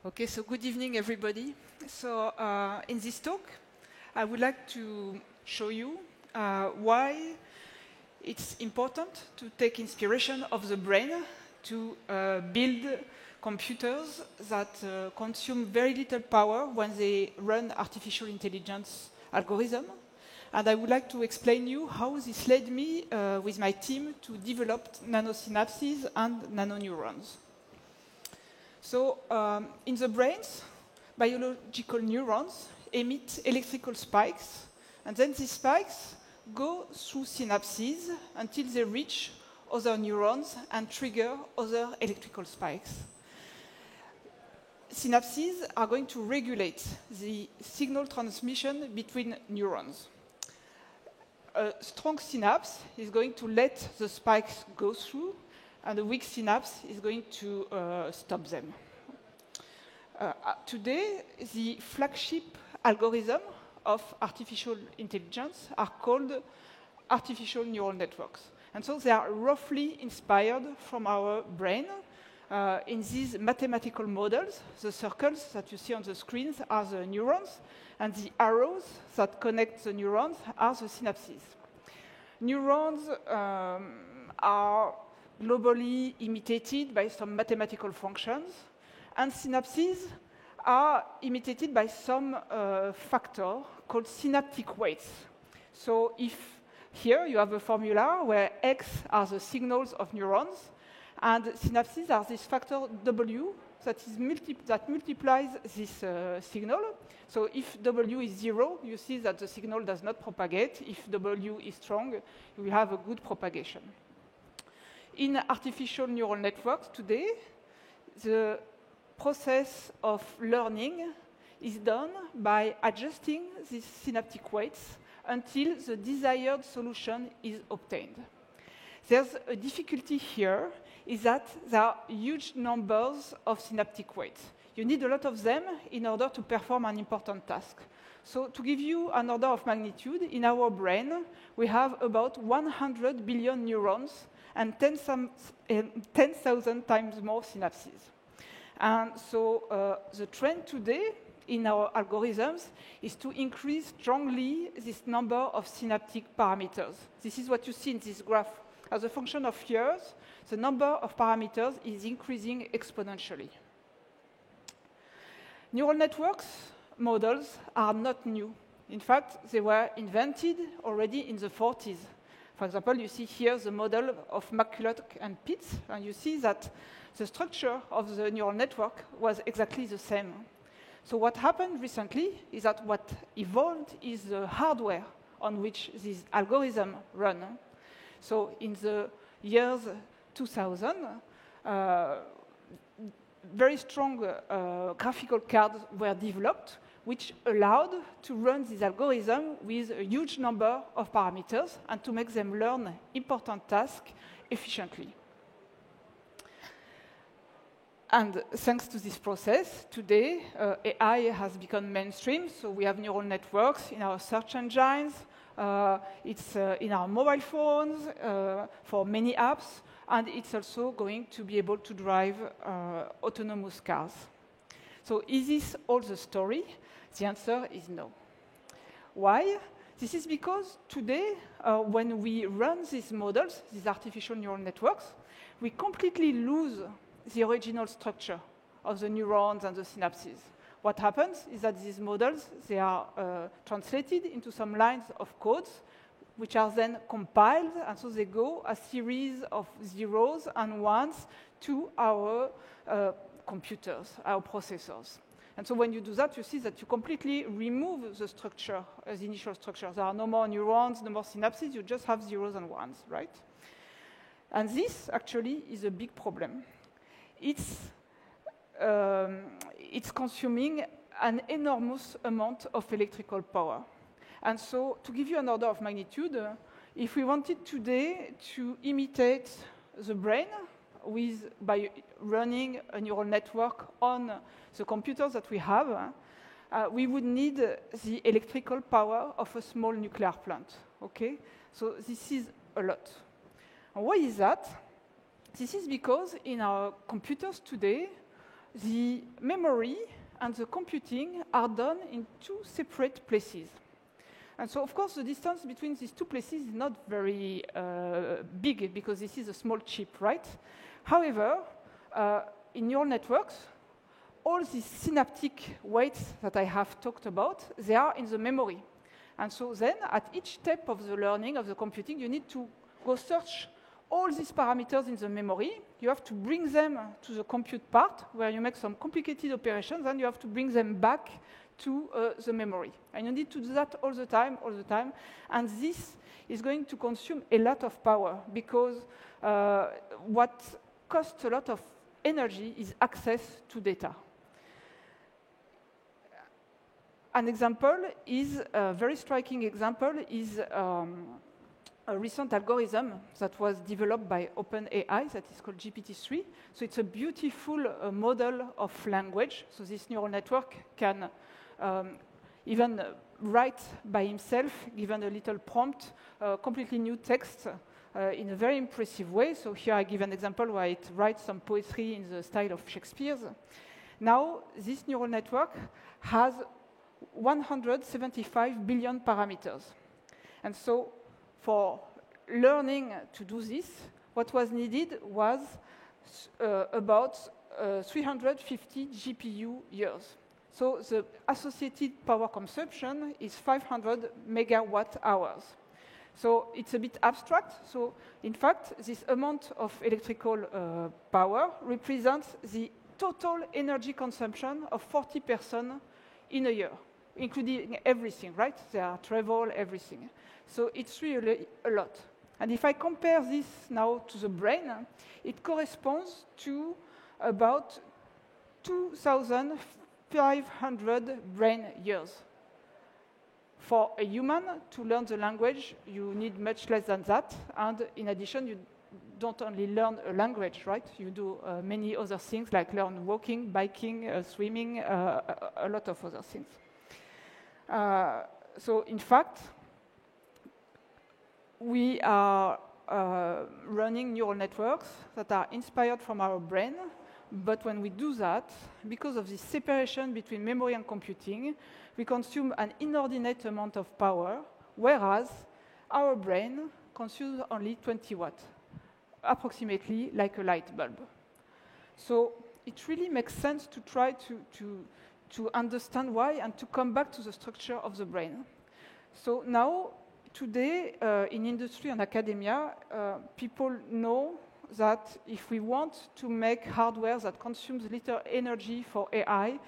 Okay, so good evening, everybody. So in this talk, I would like to show you why it's important to take inspiration of the brain to build computers that consume very little power when they run artificial intelligence algorithm. And I would like to explain you how this led me with my team to develop nanosynapses and nanoneurons. So in the brains, biological neurons emit electrical spikes, and then these spikes go through synapses until they reach other neurons and trigger other electrical spikes. Synapses are going to regulate the signal transmission between neurons. A strong synapse is going to let the spikes go through, and a weak synapse is going to stop them. Today, the flagship algorithm of artificial intelligence are called artificial neural networks. And so they are roughly inspired from our brain. In these mathematical models, the circles that you see on the screens are the neurons, and the arrows that connect the neurons are the synapses. Neurons are globally imitated by some mathematical functions, and synapses are imitated by some factor called synaptic weights. So if here you have a formula where X are the signals of neurons, and synapses are this factor W that multiplies this signal. So if W is 0, you see that the signal does not propagate. If W is strong, you will have a good propagation. In artificial neural networks today, the process of learning is done by adjusting these synaptic weights until the desired solution is obtained. There's a difficulty here, is that there are huge numbers of synaptic weights. You need a lot of them in order to perform an important task. So to give you an order of magnitude, in our brain, we have about 100 billion neurons and 10,000 times more synapses. And so the trend today in our algorithms is to increase strongly this number of synaptic parameters. This is what you see in this graph. As a function of years, the number of parameters is increasing exponentially. Neural networks models are not new. In fact, they were invented already in the 40s. For example, you see here the model of McCulloch and Pitts, and you see that the structure of the neural network was exactly the same. So what happened recently is that what evolved is the hardware on which these algorithms run. So in the years 2000, very strong graphical cards were developed, which allowed to run this algorithm with a huge number of parameters and to make them learn important tasks efficiently. And thanks to this process, today, AI has become mainstream. So we have neural networks in our search engines. It's in our mobile phones for many apps. And it's also going to be able to drive autonomous cars. So is this all the story? The answer is no. Why? This is because today, when we run these models, these artificial neural networks, we completely lose the original structure of the neurons and the synapses. What happens is that these models, they are translated into some lines of codes, which are then compiled, and so they go a series of zeros and ones to our computers, our processors. And so when you do that, you see that you completely remove the structure, the initial structure. There are no more neurons, no more synapses, you just have zeros and ones, right? And this actually is a big problem. It's consuming an enormous amount of electrical power. And so to give you an order of magnitude, if we wanted today to imitate the brain by running a neural network on the computers that we have, we would need the electrical power of a small nuclear plant. Okay? So this is a lot. And why is that? This is because in our computers today, the memory and the computing are done in two separate places. And so, of course, the distance between these two places is not very big because this is a small chip, right? However, in neural networks, all these synaptic weights that I have talked about, they are in the memory. And so then, at each step of the learning, of the computing, you need to go search all these parameters in the memory. You have to bring them to the compute part, where you make some complicated operations, and you have to bring them back to the memory. And you need to do that all the time. And this is going to consume a lot of power, because what costs a lot of energy is access to data. An example is, a very striking example is a recent algorithm that was developed by OpenAI that is called GPT-3. So it's a beautiful model of language. So this neural network can even write by himself, given a little prompt, completely new text in a very impressive way. So here I give an example where it writes some poetry in the style of Shakespeare's. Now, this neural network has 175 billion parameters. And so for learning to do this, what was needed was about 350 GPU years. So the associated power consumption is 500 megawatt hours. So it's a bit abstract. So in fact, this amount of electrical power represents the total energy consumption of 40 persons in a year, including everything, right? Their travel, everything. So it's really a lot. And if I compare this now to the brain, it corresponds to about 2,500 brain years. For a human to learn the language, you need much less than that. And in addition, you don't only learn a language, right? You do many other things, like learn walking, biking, swimming, a lot of other things. So in fact, we are running neural networks that are inspired from our brain, but when we do that, because of this separation between memory and computing, we consume an inordinate amount of power, whereas our brain consumes only 20 watts, approximately like a light bulb. So it really makes sense to try to understand why and to come back to the structure of the brain. So now, today, in industry and academia, people know that if we want to make hardware that consumes little energy for AI,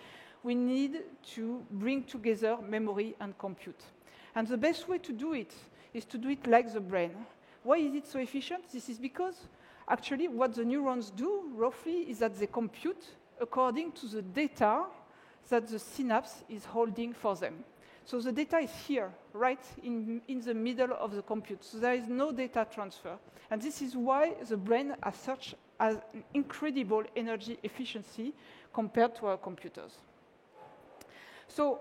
we need to bring together memory and compute. And the best way to do it is to do it like the brain. Why is it so efficient? This is because, actually, what the neurons do, roughly, is that they compute according to the data that the synapse is holding for them. So the data is here, right in the middle of the compute. So there is no data transfer. And this is why the brain has such an incredible energy efficiency compared to our computers. So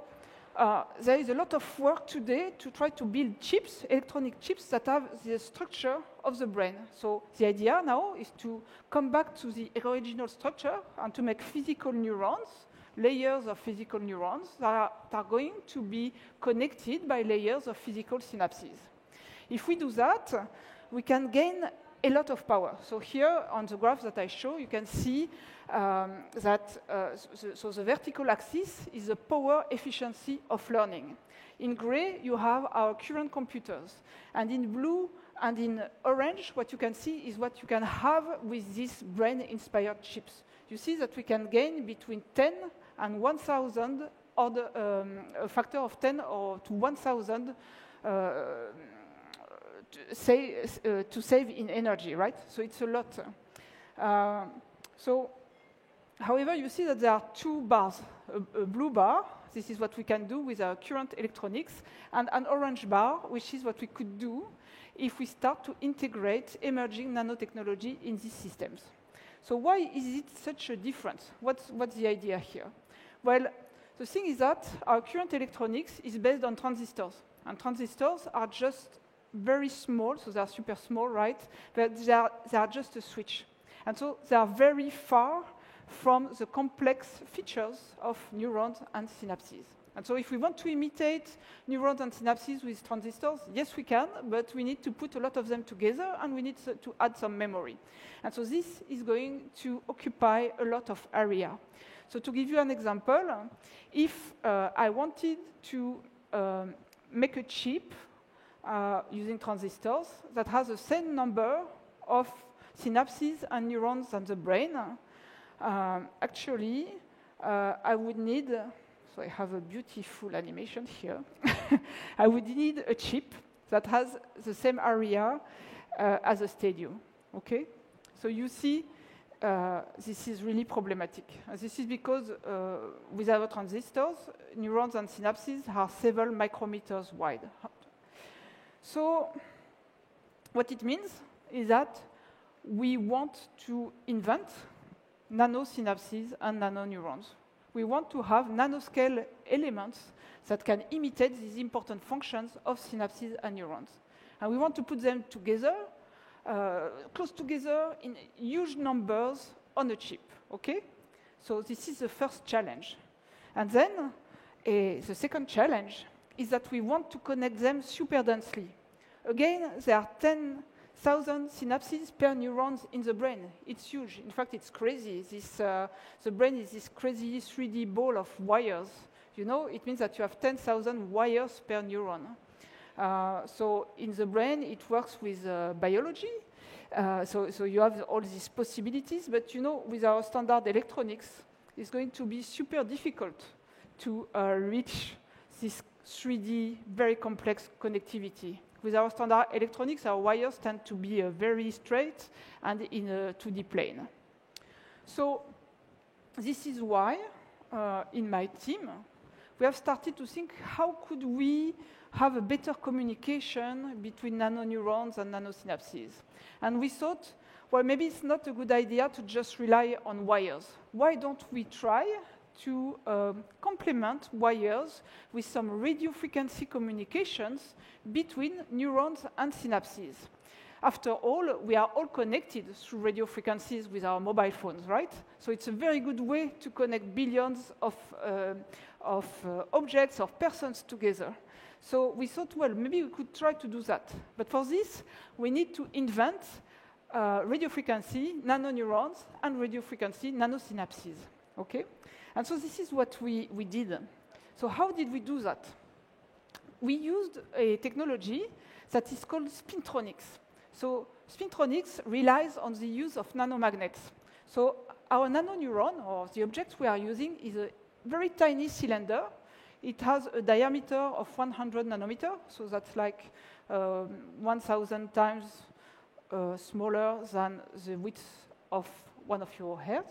there is a lot of work today to try to build chips, electronic chips, that have the structure of the brain. So the idea now is to come back to the original structure and to make physical neurons, layers of physical neurons that are going to be connected by layers of physical synapses. If we do that, we can gain a lot of power. So here on the graph that I show, you can see that the vertical axis is the power efficiency of learning. In gray, you have our current computers. And in blue and in orange, what you can see is what you can have with these brain-inspired chips. You see that we can gain between 10 and 1,000, or a factor of 10 or to 1,000 to save in energy, right? So it's a lot. However, you see that there are two bars. A blue bar, this is what we can do with our current electronics, and an orange bar, which is what we could do if we start to integrate emerging nanotechnology in these systems. So why is it such a difference? What's the idea here? Well, the thing is that our current electronics is based on transistors. And transistors are just very small, so they are super small, right? But they are just a switch. And so they are very far from the complex features of neurons and synapses. And so if we want to imitate neurons and synapses with transistors, yes, we can, but we need to put a lot of them together, and we need to add some memory. And so this is going to occupy a lot of area. So to give you an example, if I wanted to make a chip using transistors that has the same number of synapses and neurons than the brain, actually, I would need, so I have a beautiful animation here. I would need a chip that has the same area as a stadium, okay? So you see, this is really problematic. This is because with our transistors, neurons and synapses are several micrometers wide. So what it means is that we want to invent nanosynapses and nanoneurons. We want to have nanoscale elements that can imitate these important functions of synapses and neurons. And we want to put them together, close together in huge numbers on a chip, okay? So this is the first challenge. And then the second challenge is that we want to connect them super densely. Again, there are 10,000 synapses per neurons in the brain. It's huge. In fact, it's crazy. The brain is this crazy 3D ball of wires. You know, it means that you have 10,000 wires per neuron. So in the brain, it works with biology. So you have all these possibilities. But you know, with our standard electronics, it's going to be super difficult to reach this 3D, very complex connectivity. With our standard electronics, our wires tend to be very straight and in a 2D plane. So this is why, in my team, we have started to think, how could we have a better communication between nanoneurons and nanosynapses? And we thought, well, maybe it's not a good idea to just rely on wires. Why don't we try to complement wires with some radio frequency communications between neurons and synapses? After all, we are all connected through radio frequencies with our mobile phones, right? So it's a very good way to connect billions of objects, of persons together. So we thought, well, maybe we could try to do that. But for this, we need to invent radio frequency nanoneurons and radio frequency nanosynapses, okay? And so this is what we did. So how did we do that? We used a technology that is called spintronics. So spintronics relies on the use of nanomagnets. So our nanoneuron, or the object we are using, is a very tiny cylinder. It has a diameter of 100 nanometers, so that's like 1,000 times smaller than the width of one of your hairs.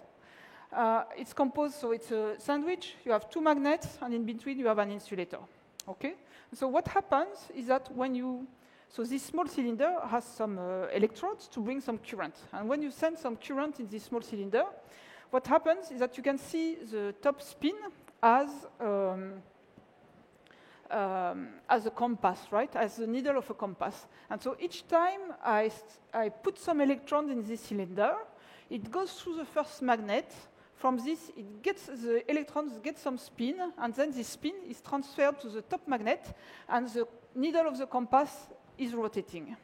It's composed, so it's a sandwich. You have two magnets, and in between you have an insulator. Okay? So what happens is that so this small cylinder has some electrodes to bring some current. And when you send some current in this small cylinder, what happens is that you can see the top spin as a compass, right? As the needle of a compass. And so each time I put some electrons in this cylinder, it goes through the first magnet. From this, the electrons get some spin, and then this spin is transferred to the top magnet, and the needle of the compass is rotating.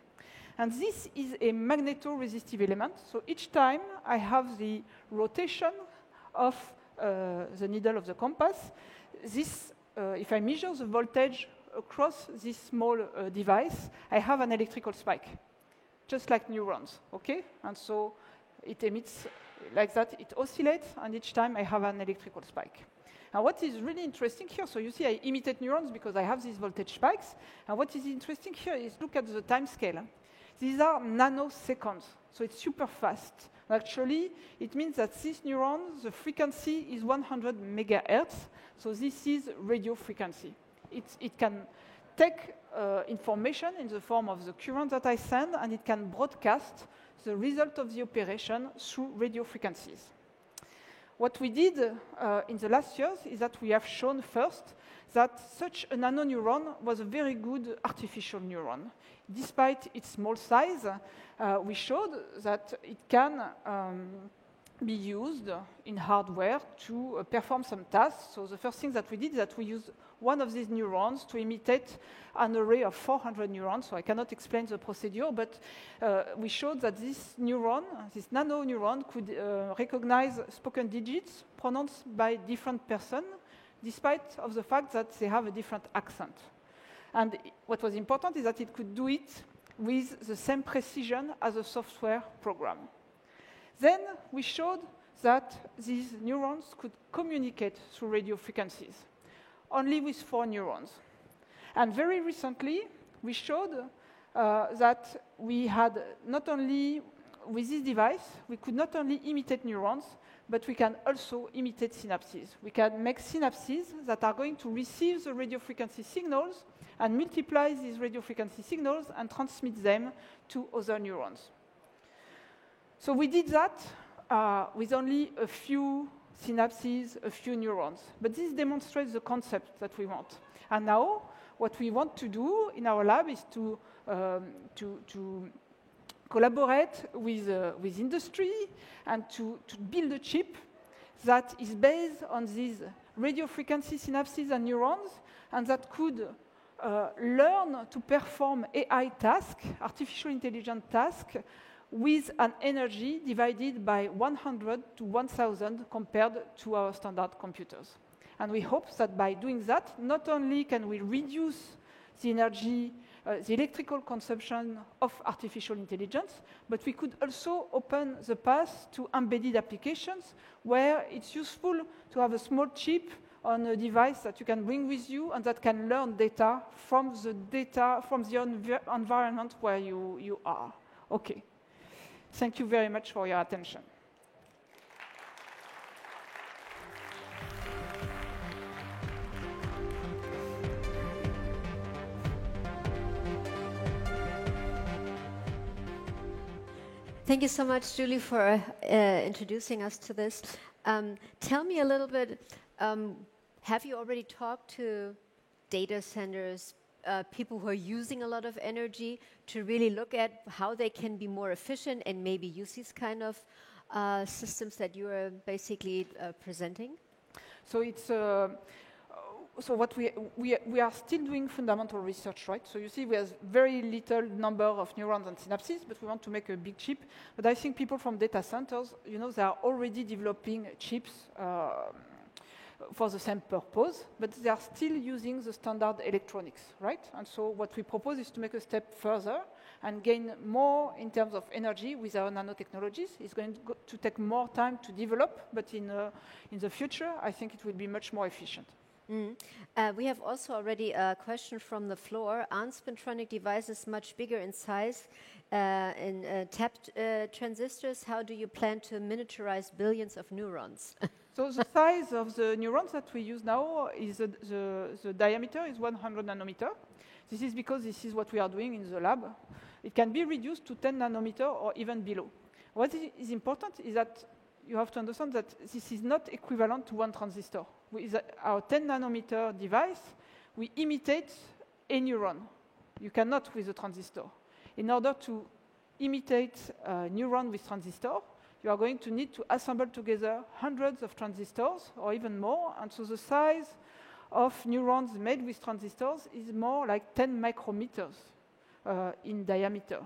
And this is a magnetoresistive element. So each time I have the rotation of the needle of the compass, if I measure the voltage across this small device, I have an electrical spike, just like neurons, okay? And so it emits like that, it oscillates, and each time I have an electrical spike. And what is really interesting here, so you see I imitate neurons because I have these voltage spikes, and what is interesting here is look at the time scale. These are nanoseconds, so it's super fast. Actually, it means that this neuron, the frequency is 100 megahertz, so this is radio frequency. It can take information in the form of the current that I send, and it can broadcast the result of the operation through radio frequencies. What we did in the last years is that we have shown first that such a nanoneuron was a very good artificial neuron. Despite its small size, we showed that it can be used in hardware to perform some tasks. So the first thing that we did is that we used one of these neurons to imitate an array of 400 neurons. So I cannot explain the procedure, but we showed that this neuron, this nano neuron, could recognize spoken digits pronounced by different persons, despite of the fact that they have a different accent. And what was important is that it could do it with the same precision as a software program. Then we showed that these neurons could communicate through radio frequencies, only with 4 neurons. And very recently, we showed that we had not only, with this device, we could not only imitate neurons, but we can also imitate synapses. We can make synapses that are going to receive the radio frequency signals and multiply these radio frequency signals and transmit them to other neurons. So we did that with only a few synapses, a few neurons. But this demonstrates the concept that we want. And now, what we want to do in our lab is to collaborate with industry and to build a chip that is based on these radio frequency synapses and neurons, and that could learn to perform AI tasks, artificial intelligence tasks, with an energy divided by 100 to 1,000 compared to our standard computers. And we hope that by doing that, not only can we reduce the energy, the electrical consumption of artificial intelligence, but we could also open the path to embedded applications where it's useful to have a small chip on a device that you can bring with you and that can learn data from the environment where you are. Okay. Thank you very much for your attention. Thank you so much, Julie, for introducing us to this. Tell me a little bit, have you already talked to data centers, people who are using a lot of energy, to really look at how they can be more efficient and maybe use these kind of systems that you are basically presenting? So it's so what we are still doing fundamental research, right? So you see, we have very little number of neurons and synapses, but we want to make a big chip. But I think people from data centers, you know, they are already developing chips for the same purpose, but they are still using the standard electronics, right? And so what we propose is to make a step further and gain more in terms of energy with our nanotechnologies. It's going to take more time to develop, but in the future, I think it will be much more efficient. We have also already a question from the floor. Aren't spintronic devices much bigger in size in tapped transistors? How do you plan to miniaturize billions of neurons? So the size of the neurons that we use now is the diameter is 100 nanometer. This is because this is what we are doing in the lab. It can be reduced to 10 nanometer or even below. What is important is that you have to understand that this is not equivalent to one transistor. With our 10 nanometer device, we imitate a neuron. You cannot with a transistor. In order to imitate a neuron with transistor, you are going to need to assemble together hundreds of transistors or even more. And so the size of neurons made with transistors is more like 10 micrometers in diameter.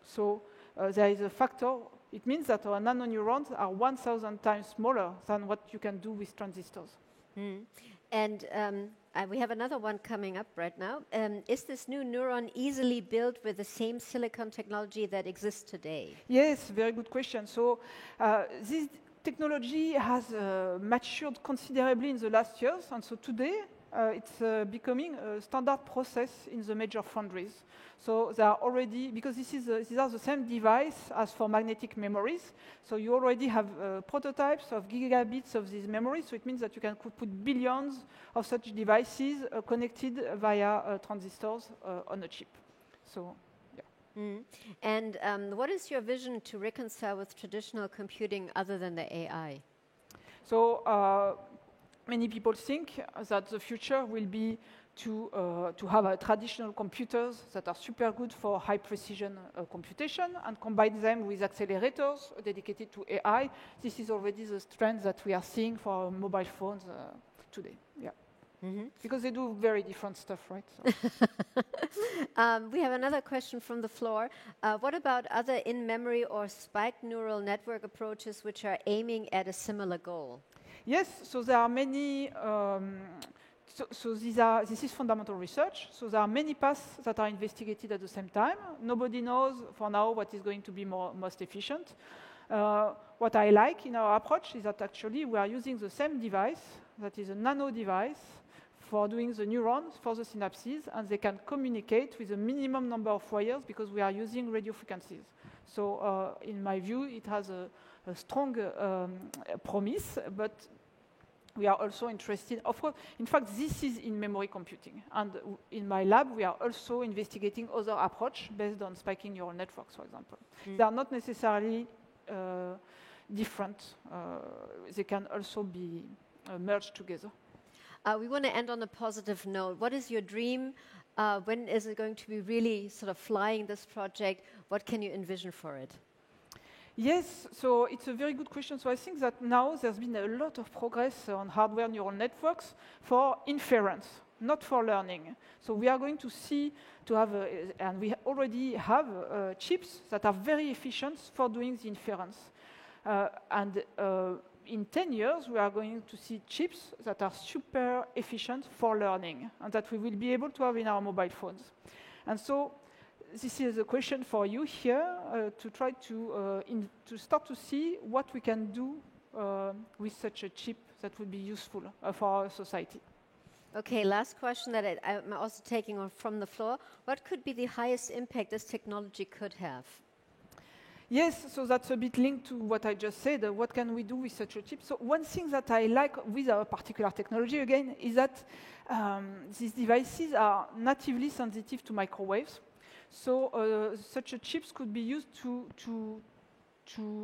So there is a factor. It means that our nanoneurons are 1,000 times smaller than what you can do with transistors. And we have another one coming up right now. Is this new neuron easily built with the same silicon technology that exists today? Yes, very good question. So this technology has matured considerably in the last years, and so today it's becoming a standard process in the major foundries. So they are already, because these are the same device as for magnetic memories, so you already have prototypes of gigabits of these memories, so it means that you can put billions of such devices connected via transistors on a chip. So, yeah. And what is your vision to reconcile with traditional computing other than the AI? So many people think that the future will be to have traditional computers that are super good for high precision computation and combine them with accelerators dedicated to AI. This is already the trend that we are seeing for our mobile phones today. Yeah. Because they do very different stuff, right? So. We have another question from the floor. What about other in-memory or spiked neural network approaches which are aiming at a similar goal? Yes, so there are many. This is fundamental research. So there are many paths that are investigated at the same time. Nobody knows for now what is going to be most efficient. What I like in our approach is that actually we are using the same device, that is a nano device, for doing the neurons, for the synapses, and they can communicate with a minimum number of wires because we are using radio frequencies. So in my view, it has a strong promise, but we are also interested, of course, in fact, this is in memory computing. And in my lab, we are also investigating other approaches based on spiking neural networks, for example. They are not necessarily different. They can also be merged together. We want to end on a positive note. What is your dream? When is it going to be really sort of flying, this project? What can you envision for it? Yes, so it's a very good question. So I think that now there's been a lot of progress on hardware neural networks for inference, not for learning. So we are going to see, and we already have chips that are very efficient for doing the inference. In 10 years, we are going to see chips that are super efficient for learning and that we will be able to have in our mobile phones. And so this is a question for you here to try to start to see what we can do with such a chip that would be useful for our society. Okay, last question that I'm also taking on from the floor. What could be the highest impact this technology could have? Yes, so that's a bit linked to what I just said. What can we do with such a chip? So one thing that I like with our particular technology, again, is that these devices are natively sensitive to microwaves. So such a chips could be used to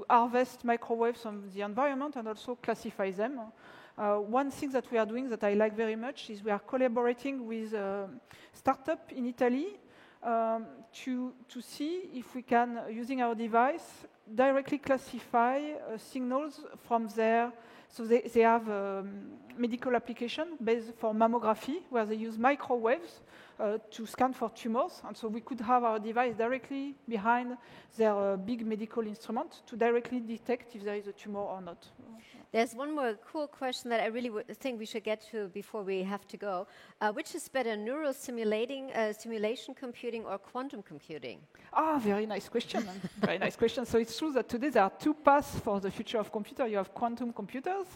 harvest microwaves from the environment and also classify them. One thing that we are doing that I like very much is we are collaborating with a startup in Italy to see if we can, using our device, directly classify signals from their. So they have a medical application based for mammography where they use microwaves to scan for tumors. And so we could have our device directly behind their big medical instrument to directly detect if there is a tumor or not. There's one more cool question that I really think we should get to before we have to go. Which is better, neural simulation computing or quantum computing? Ah, very nice question. Very nice question. So it's true that today there are two paths for the future of computer. You have quantum computers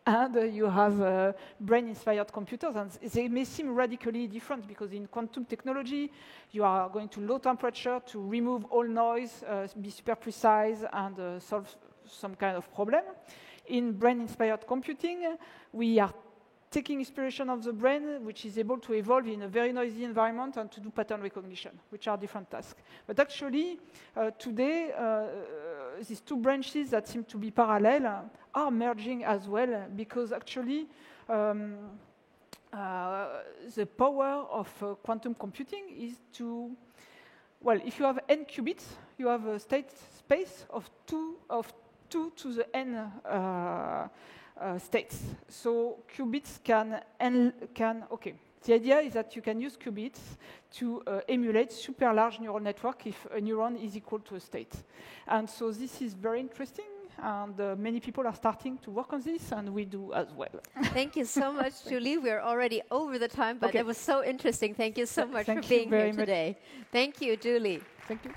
and you have brain-inspired computers. And they may seem radically different because in quantum technology, you are going to low temperature to remove all noise, be super precise, and solve some kind of problem. In brain-inspired computing, we are taking inspiration of the brain, which is able to evolve in a very noisy environment and to do pattern recognition, which are different tasks. But actually, today, these two branches that seem to be parallel are merging as well, because actually, the power of quantum computing is to, well, if you have n qubits, you have a state space of 2 to the n states. So qubits okay. The idea is that you can use qubits to emulate super large neural network if a neuron is equal to a state. And so this is very interesting, and many people are starting to work on this, and we do as well. Thank you so much, Julie. We're already over the time, but it was so interesting. Thank you so much for being here today. Thank you, Julie. Thank you.